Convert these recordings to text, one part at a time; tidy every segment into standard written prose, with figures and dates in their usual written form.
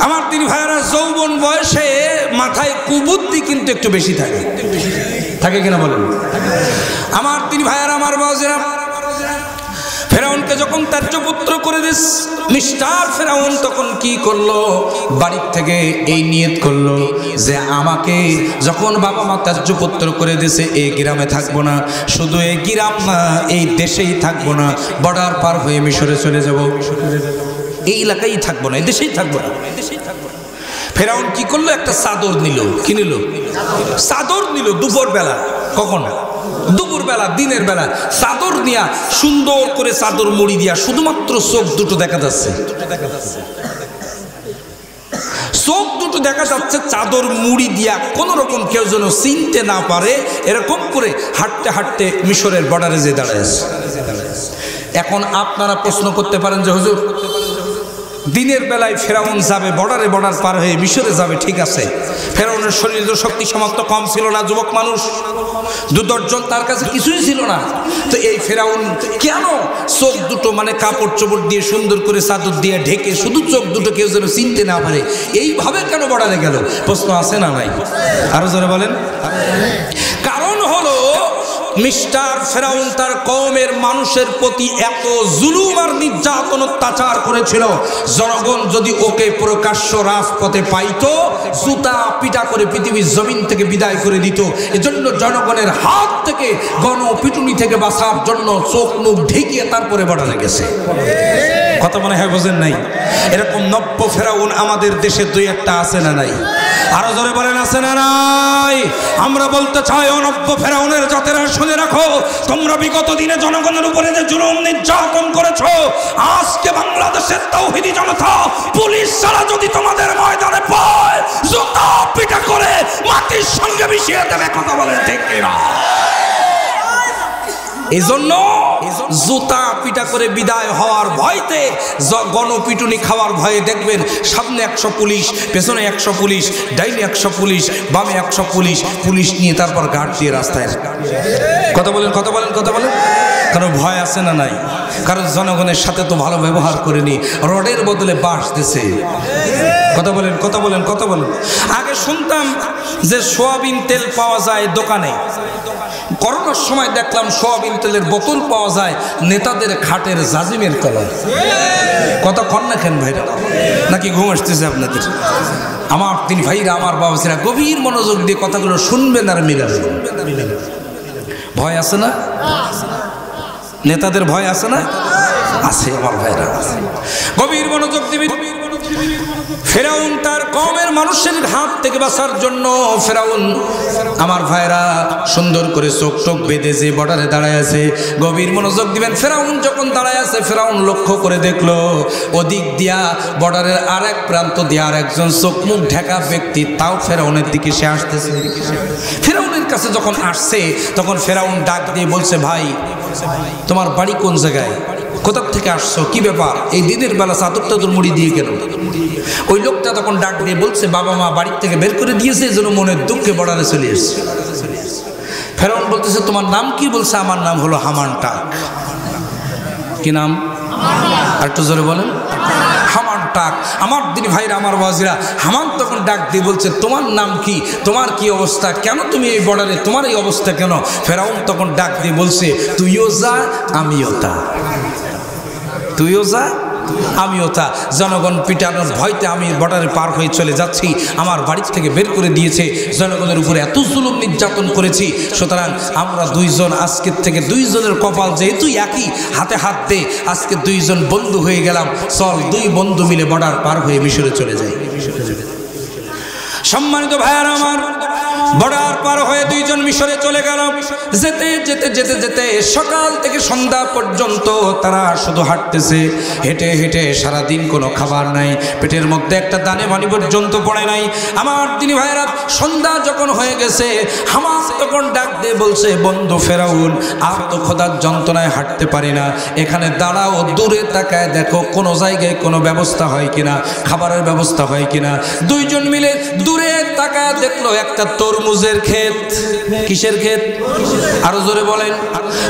আমার তিনি ভাইয়েরা, যৌবন বয়সে মাথায় কুবুদ্ধি কিন্তু একটু বেশি থাকে, থাকে কিনা বলেন? আমার তিনি ভাইয়েরা, আমার বাবাজিরা, ফেরাউনকে যখন ত্যায্যপুত্র করে দিস মিস্টার ফেরাউন, তখন কি করলো? বাড়ির থেকে এই নিয়ত করলো যে আমাকে যখন বাবা মা ত্যায্যপুত্র করে দিছে, এই গ্রামে থাকবো না, শুধু এই গ্রাম না, এই দেশেই থাকবো না, বর্ডার পার হয়ে মিশরে চলে যাব, এই এলাকায় থাকবো না, এই দেশেই থাকবো না। ফেরাউন কি করলো? একটা চাদর নিল। কি নিল? চাদর নিল দুপুর বেলা। কখন? দুপুর বেলা, দিনের বেলা চাদর নিয়া, সুন্দর করে চাদর মুড়ি দিয়া, শুধুমাত্র চোখ দুটো দেখা যাচ্ছে, চোখ দুটো দেখা যাচ্ছে, চাদর মুড়ি দিয়া, কোন রকম কেউ যেন চিনতে না পারে, এরকম করে হাঁটতে হাঁটতে মিশরের বর্ডারে যে দাঁড়ায়। এখন আপনারা প্রশ্ন করতে পারেন যে হুজুর, দিনের বেলায় ফেরাউন যাবে বর্ডারে, বর্ডার পার হয়ে মিশরে যাবে, ঠিক আছে, ফেরাউনের শরীর শক্তি সামর্থ্য কম ছিল না, যুবক মানুষ, দুদর্জন, তার কাছে কিছুই ছিল না। তো এই ফেরাউন কেন চোখ দুটো মানে কাপড় চোপড় দিয়ে সুন্দর করে চাদর দিয়ে ঢেকে, শুধু চোখ দুটো কেউ যেন চিনতে না পারে, এইভাবে কেন বর্ডারে গেল? প্রশ্ন আছে না নাই? আরো জোরে বলেন। কারণ হলো মিস্টার ফেরাউন তার কওমের মানুষের প্রতি এত জুলুম আর নির্যাতন অত্যাচার করেছিল, জনগণ যদি ওকে প্রকাশ্য রাজপথে পাইতো, জুতা পিটা করে পৃথিবীর জমিন থেকে বিদায় করে দিত। এজন্য জনগণের হাত থেকে, গণপিটুনি থেকে বাঁচার জন্য চোখ মুখ ঢেকিয়ে তারপরে বর্ডারে গেছে। কথা মনে হয় বোঝেন নাই? এরকম নব্য ফেরাউন আমাদের দেশে দুই একটা আছে না নাই? আরো জোরে বলেন, আছে না নাই? আমরা বলতে চাই, অনব্য ফেরাউনের জাতেরা শুনে রাখো, তোমরা বিগত দিনে জনগণের উপরে যে জুলুম নির্যাতন করেছো, আজকে বাংলাদেশের তাওহীদি জনতা পুলিশ ছাড়া যদি তোমাদের ময়দানে পায়, জুতা পিটা করে মাটির সঙ্গে মিশিয়ে দেবে। কথা বলেন ঠিক কিনা? এজন্য জুতা পিটা করে বিদায় হওয়ার ভয়তে, গণপিটুনি খাওয়ার ভয়ে দেখবেন সামনে 100 পুলিশ, পেছনে 100 পুলিশ, ডাইনে 100 পুলিশ, বামে 100 পুলিশ, পুলিশ নিয়ে তারপর গার্ড দিয়ে রাস্তায়। কথা বলেন, কথা বলেন, কথা বলেন। কারণ ভয় আছে না নাই? কারণ জনগণের সাথে তো ভালো ব্যবহার করেনি, রডের বদলে বাঁশ দিছে। কথা বলেন, কথা বলেন, কথা বলেন। আগে শুনতাম যে সোয়াবিন তেল পাওয়া যায় দোকানে, করোনার সময় দেখলাম সোয়াবিন তেলের বোতল পাওয়া যায় নেতাদের খাটের জাজিমের তলায়। কথা কন না কেন ভাইরা? নাকি ঘুম আসতেছে আপনাদের? আমার তিন ভাইরা, আমার বাবাসীরা, গভীর মনোযোগ দিয়ে কথাগুলো শুনবেন আর মিলাবেন। ভয় আছে না? নেতাদের ভয় আছে না? আছে আমার ভাইরা, গভীর মনোযোগ দিবেন। ফেরাউন তার কওমের মানুষের হাত থেকে বাঁচার জন্য, ফেরাউন আমার ভাইরা সুন্দর করে চোখ টোক বেঁধে যে বর্ডারে দাঁড়ায় আছে, গভীর মনোযোগ দিবেন। ফেরাউন যখন দাঁড়ায় আছে, ফেরাউন লক্ষ্য করে দেখলো ওদিক দিয়া বর্ডারের আরেক প্রান্ত দিয়ে আর একজন চোখ মুখ ঢাকা ব্যক্তি, তাও ফেরাউনের দিকে সে আসতেছে। ফেরাউনের কাছে যখন আসছে, তখন ফেরাউন ডাক দিয়ে বলছে, ভাই তোমার বাড়ি কোন জায়গায়? কোথা থেকে আসছো? কি ব্যাপার? এই দিনের বেলা চাদর টাদর মুড়ি দিয়ে গেল। ওই লোকটা তখন ডাক দিয়ে বলছে, বাবা মা বাড়ির থেকে বের করে দিয়েছে, যেন মনের দুঃখে বর্ডারে চলে এসছে। ফেরাউন বলতেছে, তোমার নাম কি? বলছে, আমার নাম হলো হামান টাক। কি নাম? আর একটু জোরে বলেন। হামান টাক। আমার দিন ভাইরা, আমার বাজিরা, হামান তখন ডাক দিয়ে বলছে, তোমার নাম কি? তোমার কি অবস্থা? কেন তুমি এই বর্ডারে? তোমার এই অবস্থা কেন? ফেরাউন তখন ডাক দিয়ে বলছে, তুইও যা আমিও তা, তুইও যা আমিও তা। জনগণ পিটানোর ভয়তে আমি বর্ডারে পার হয়ে চলে যাচ্ছি, আমার বাড়ির থেকে বের করে দিয়েছে, জনগণের উপরে এত জুলুম নির্যাতন করেছি, সুতরাং আমরা দুইজন আজকের থেকে দুইজনের কপাল যেহেতু একই, হাতে হাত দে, আজকে দুইজন বন্ধু হয়ে গেলাম, চল দুই বন্ধু মিলে বর্ডার পার হয়ে মিশরে চলে যাই। সম্মানিত ভাইয়ারা আমার, বর্ডার পার হয়ে দুইজন মিশরে চলে গেল। যেতে যেতে যেতে যেতে সকাল থেকে সন্ধ্যা পর্যন্ত তারা শুধু হাঁটতেছে, হেঁটে হেঁটে সারাদিন কোনো খাবার নাই, পেটের মধ্যে একটা দানে পানি পর্যন্ত পড়ে নাই। আমার তিনি ভাইয়েরা, সন্ধ্যা যখন হয়ে গেছে, হামাস তখন ডাক দিয়ে বলছে, বন্ধু ফেরাউন, আর তো খোদার যন্ত্রণায় হাঁটতে পারি না, এখানে দাঁড়াও, দূরে তাকায় দেখো কোনো জায়গায় কোনো ব্যবস্থা হয় কিনা, খাবারের ব্যবস্থা হয় কিনা। দুইজন মিলে দূরে তাকায় দেখলো একটা তরমুজের ক্ষেত। কিসের ক্ষেত? আরো জোরে বলেন।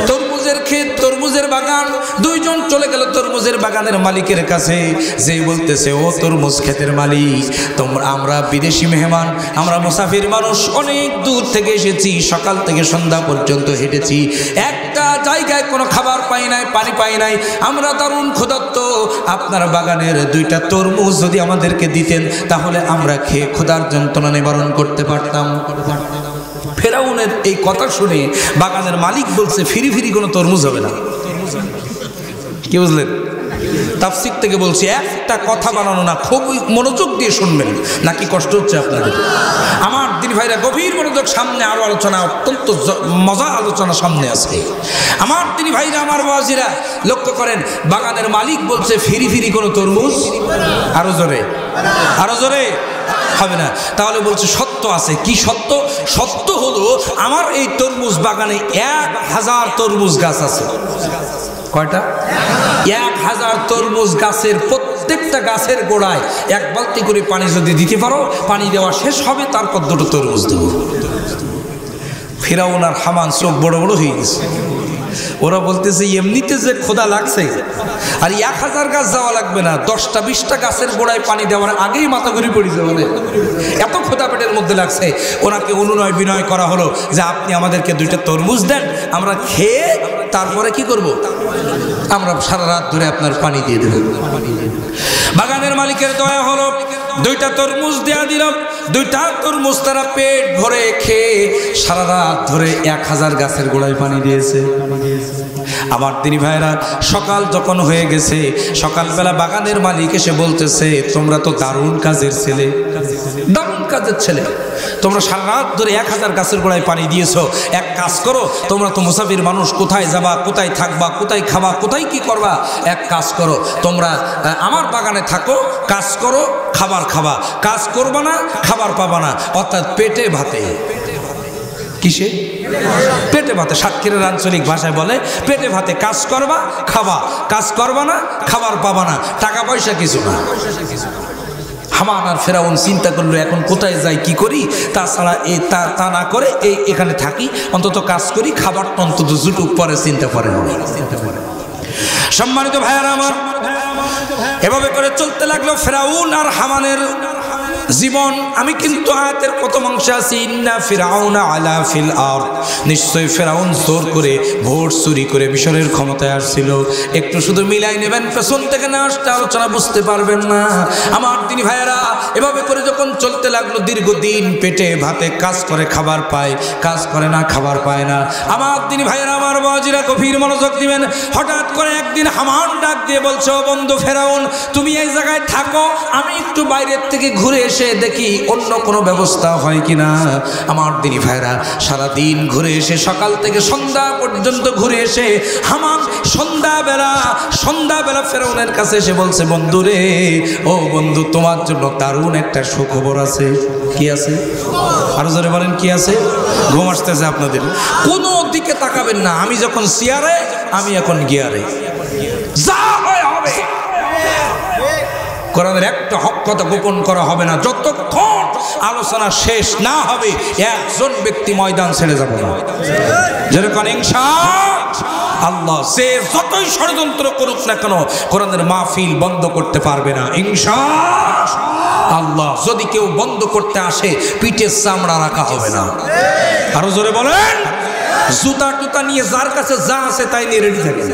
তরমুজের তরমুজের ক্ষেত, তরমুজের বাগান। দুইজন চলে গেল তরমুজের বাগানের মালিকের কাছে, যেই বলতেছে, ও তরমুজ ক্ষেতের মালিক, আমরা বিদেশি মেহমান, আমরা মুসাফির মানুষ, অনেক দূর থেকে এসেছি, সকাল থেকে সন্ধ্যা পর্যন্ত হেঁটেছি, একটা জায়গায় কোনো খাবার পাই নাই, পানি পাই নাই, আমরা দারুণ ক্ষুধার্ত। আপনার বাগানের 2টা তরমুজ যদি আমাদেরকে দিতেন তাহলে আমরা খেয়ে ক্ষুধার যন্ত্রণা নিবারণ করতে পারতাম। ফেরাউনের এই কথা শুনে বাগানের মালিক বলছে, ফিরি ফিরি কোনো তরমুজ হবে না। কি বুঝলেন? তাফসীর থেকে বলছি, একটা কথা বানানো না, খুব মনোযোগ দিয়ে শুনবেন, নাকি কষ্ট হচ্ছে আপনাদের? আমার দিন ভাইরা গভীর মনোযোগ, সামনে আরো আলোচনা, অত্যন্ত মজা আলোচনা সামনে আছে। আমার দিন ভাইরা, আমার বাবাজিরা, লক্ষ্য করেন, বাগানের মালিক বলছে, ফিরি ফিরি কোনো তরমুজ, আরো জোরে, আরো জোরে হবে না। তাহলে বলছে সত্য আছে। কি সত্য? সত্য হলো আমার এই তরমুজ বাগানে 1000 তরমুজ গাছ আছে। কয়টা? 1000 তরমুজ গাছের প্রত্যেকটা গাছের গোড়ায় 1 বালতি করে পানি যদি দিতে পারো, পানি দেওয়া শেষ হবে, তারপর 2টো তরমুজ দেবো। ফিরাউন আর হামান চোখ বড় বড় হয়ে গেছে। ওরা বলতেছে, এমনিতে যে খোদা লাগছে, আর 1000 গাছ যাওয়া লাগবে না, 10টা 20টা গাছের গোড়ায় পানি দেওয়ার আগেই মাথা ঘুরে পড়েছে, মানে এত খোদা পেটের মধ্যে লাগছে। ওনাকে অনুনয় বিনয় করা হলো যে আপনি আমাদেরকে 2টা তরমুজ দেন, আমরা খেয়ে তারপরে কি করব, আমরা সারা রাত ধরে আপনার পানি দিয়ে দেব। বাগানের মালিকের দয়া হলো, 2টা তরমুজ দেয়া দিল। 2টা তরমুজ তারা পেট ভরে খেয়ে সারা রাত ধরে 1000 গাছের গোড়ায় পানি দিয়েছে। আমার দিনী ভাইরা, সকাল যখন হয়ে গেছে, সকালবেলা বাগানের মালিক এসে বলতেছে, তোমরা তো দারুণ কাজের ছেলে, দারুণ কাজের ছেলে, তোমরা সারা রাত ধরে 1000 গাছের গোড়ায় পানি দিয়েছো। এক কাজ করো, তোমরা তো মুসাফির মানুষ, কোথায় যাবা, কোথায় থাকবা, কোথায় খাবা, কোথায় কি করবা, এক কাজ করো, তোমরা আমার বাগানে থাকো, কাজ করো, খাবার খাবা, কাজ করবা না, খাবার পাবা না, অর্থাৎ পেটে ভাতে। কিসে? পেটে ভাতে। সাতক্ষীরার আঞ্চলিক ভাষায় বলে পেটে ভাতে, কাজ করবা, খাবা, কাজ করবা না, খাবার পাবা না, টাকা পয়সা কিছু না। হামান আর ফেরাউন চিন্তা করলো, এখন কোথায় যাই, কি করি, তাছাড়া তা না করে এখানে থাকি, অন্তত কাজ করি, খাবার অন্তত জুটুক, পরে চিন্তা করে। সম্মানিত ভাইয়ারা আমার, এভাবে করে চলতে লাগলো ফেরাউন আর হামানের জীবন। আমি কিন্তু আয়াতের প্রথম অংশে আছি, ইন্না ফিরাউনা আলা ফিল আরদ, নিশ্চয়ই ফেরাউন জোর করে ভোট চুরি করে মিশরের ক্ষমতায় আসছিল। একটু শুধু মিলাই নেবেন, পেছন থেকে না আসতে আলোচনা বুঝতে পারবেন না। আমার দিনী ভাইয়েরা, এভাবে করে যখন চলতে লাগলো, দীর্ঘদিন পেটে ভাতে কাজ করে খাবার পায়, কাজ করে না, খাবার পায় না। আমার দিনী ভাইয়েরা, আমার বাবাজিরা, গভীর মনোযোগ দিবেন। হঠাৎ করে একদিন হামান ডাক দিয়ে বলছে, ও বন্ধু ফেরাউন, তুমি এই জায়গায় থাকো, আমি একটু বাইরের থেকে ঘুরে এসে দেখি অন্য কোনো ব্যবস্থা হয় কিনা। আমার দিনী ভাইরা, সারাদিন ঘুরে এসে, সকাল থেকে সন্ধ্যা পর্যন্ত ঘুরে এসে, হামান সন্ধ্যাবেলা ফেরাউনের কাছে এসে বলছে, বন্ধু রে, ও বন্ধু, তোমার জন্য দারুণ একটা সুখবর আছে। কি আছে? আরো জোরে বলেন, কি আছে? ঘুম আসতেছে আপনাদের? কোনো দিকে তাকাবেন না, আমি যখন চেয়ারে, আমি এখন গিয়ারে, যা হয় হবে। কোরআনের একটা হক কথা গোপন করা হবে না, যতক্ষণ আলোচনা শেষ না হবে একজন ব্যক্তি ময়দান ছেড়ে যাব না। যেরকম ইনশাআল্লাহ, সে যতই ষড়যন্ত্র করুক না কেন, কোরআনের মাহফিল বন্ধ করতে পারবে না ইনশাআল্লাহ। যদি কেউ বন্ধ করতে আসে, পিঠের চামড়া রাখা হবে না। আরো জোরে বলেন, জুতা টুতা নিয়ে যার কাছে যা আছে তাই নিয়ে রেডি থাকে।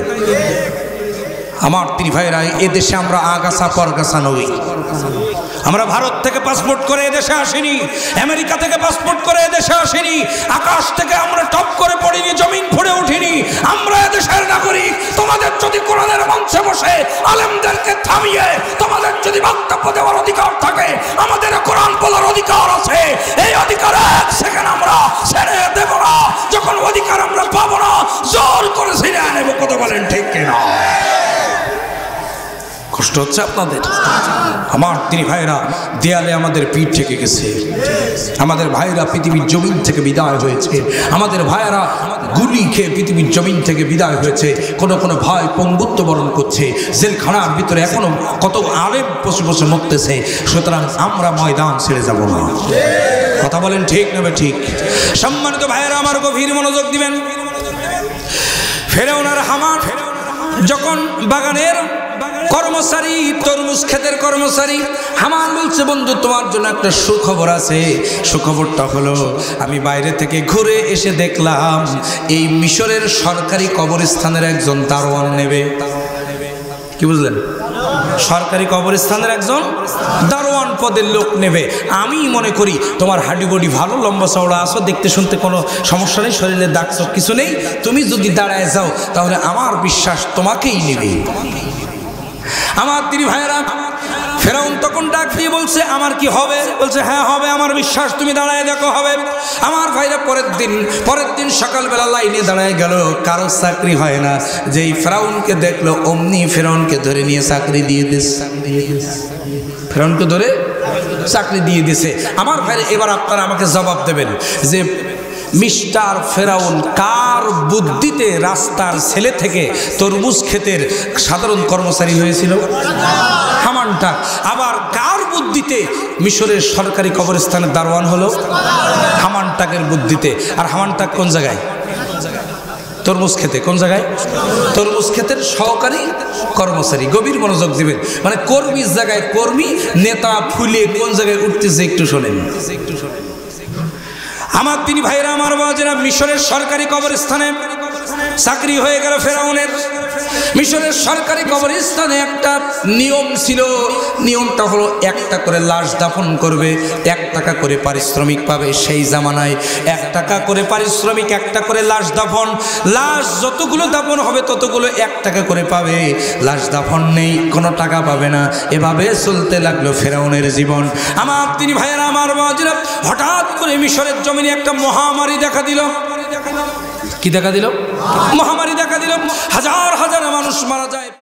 আমার তিনি ভাইরা, এদেশে আমরা আগাছা পরগাছা নই। আমরা ভারত থেকে পাসপোর্ট করে এদেশে আসিনি, আমেরিকা থেকে পাসপোর্ট করে এদেশে আসিনি, আকাশ থেকে আমরা টপ করে পড়িনি, জমিন ফুড়ে উঠিনি। আমরা এদেশের নাগরিক। তোমাদের যদি কোরআনের মঞ্চে বসে আলেমদেরকে থামিয়ে তোমাদের যদি বক্তব্য দেওয়ার অধিকার থাকে, আমাদের কোরআন বলার অধিকার আছে। এই অধিকার এক সেকেন্ড আমরা ছেড়ে দেব না। যখন অধিকার আমরা পাবো না, জোর করে ছিনিয়ে নেব। কথা বলেন ঠিক কিনা? কষ্ট হচ্ছে আপনাদের? আমার তিনি ভাইরা, দেয়ালে আমাদের পিঠ থেকে গেছে। আমাদের ভাইরা পৃথিবীর জমিন থেকে বিদায় হয়েছে। আমাদের ভাইরা গুলি খেয়ে পৃথিবীর জমিন থেকে বিদায় হয়েছে। কোনো কোনো ভাই পঙ্গুত্ব বরণ করছে, জেলখানার ভিতরে এখনো কত আলেম বসে বসে মরতেছে। সুতরাং আমরা ময়দান ছেড়ে যাব না। কথা বলেন ঠিক না ঠিক? সম্মানিত ভাইরা আমার, গভীর মনোযোগ দিবেন। ফেরাউন আর হামান যখন বাগানের কর্মচারী, তরমুজ ক্ষেতের কর্মচারী, হামান বলছে বন্ধু তোমার জন্য একটা সুখবর আছে। সুখবরটা হলো আমি বাইরে থেকে ঘুরে এসে দেখলাম এই মিশরের সরকারি কবরস্থানের একজন দারোয়ান নেবে। কি বুঝলেন? সরকারি কবরস্থানের একজন দারোয়ান পদের লোক নেবে। আমি মনে করি তোমার হাডি বডি ভালো, লম্বা চওড়া আছো, দেখতে শুনতে কোনো সমস্যা নেই, শরীরে দাগ চোখ কিছু নেই, তুমি যদি দাঁড়ায় যাও তাহলে আমার বিশ্বাস তোমাকেই নেবে। আমার তিনি ভাইয়েরা, ফেরাউন তখন ডাক দিয়ে বলছে আমার কি হবে? বলছে হ্যাঁ হবে, আমার বিশ্বাস, তুমি দাঁড়ায় দেখো হবে। আমার ভাইরা পরের দিন সকালবেলা লাইনে দাঁড়ায় গেল, কারো চাকরি হয় না। যেই ফেরাউনকে দেখলো অমনি ফেরাউনকে ধরে নিয়ে চাকরি দিয়ে দিচ্ছে। ফেরাউনকে ধরে চাকরি দিয়ে দিছে। আমার ভাইরা এবার আপনারা আমাকে জবাব দেবেন যে মিস্টার ফেরাউন কার বুদ্ধিতে রাস্তার ছেলে থেকে তরমুজ ক্ষেতের সাধারণ কর্মচারী হয়েছিল? হামানটা। আবার কার বুদ্ধিতে মিশরের সরকারি কবরস্থানের দারোয়ান হলো? হামানটাকের বুদ্ধিতে। আর হামানটাক কোন জায়গায়? তরমুজ খেতে। কোন জায়গায়? তরমুজ ক্ষেতের সহকারী কর্মচারী। গভীর মনোযোগ দিবেন, মানে কর্মীর জায়গায় কর্মী, নেতা ফুলে কোন জায়গায় উঠতেছে একটু শোনেন। আমার তিনি ভাইরা, আমার বাবাজিরা, মিশরের সরকারি কবরস্থানে চাকরি হয়ে গেল ফেরাউনের। মিশরের সরকারি কবরস্থানে একটা নিয়ম ছিল। নিয়মটা হলো একটা করে লাশ দাফন করবে, 1 টাকা করে পারিশ্রমিক পাবে। সেই জামানায় 1 টাকা করে পারিশ্রমিক, একটা করে লাশ দাফন। লাশ যতগুলো দাফন হবে ততগুলো 1 টাকা করে পাবে। লাশ দাফন নেই, কোনো টাকা পাবে না। এভাবে চলতে লাগলো ফেরাউনের জীবন। আমার তিনি ভাইয়েরা, আমার বাবাজিরা, হঠাৎ করে মিশরের জমিনে একটা মহামারী দেখা দিল। কি দেখা দিল? মহামারী দেখা দিল। হাজার হাজার মানুষ মারা যায়।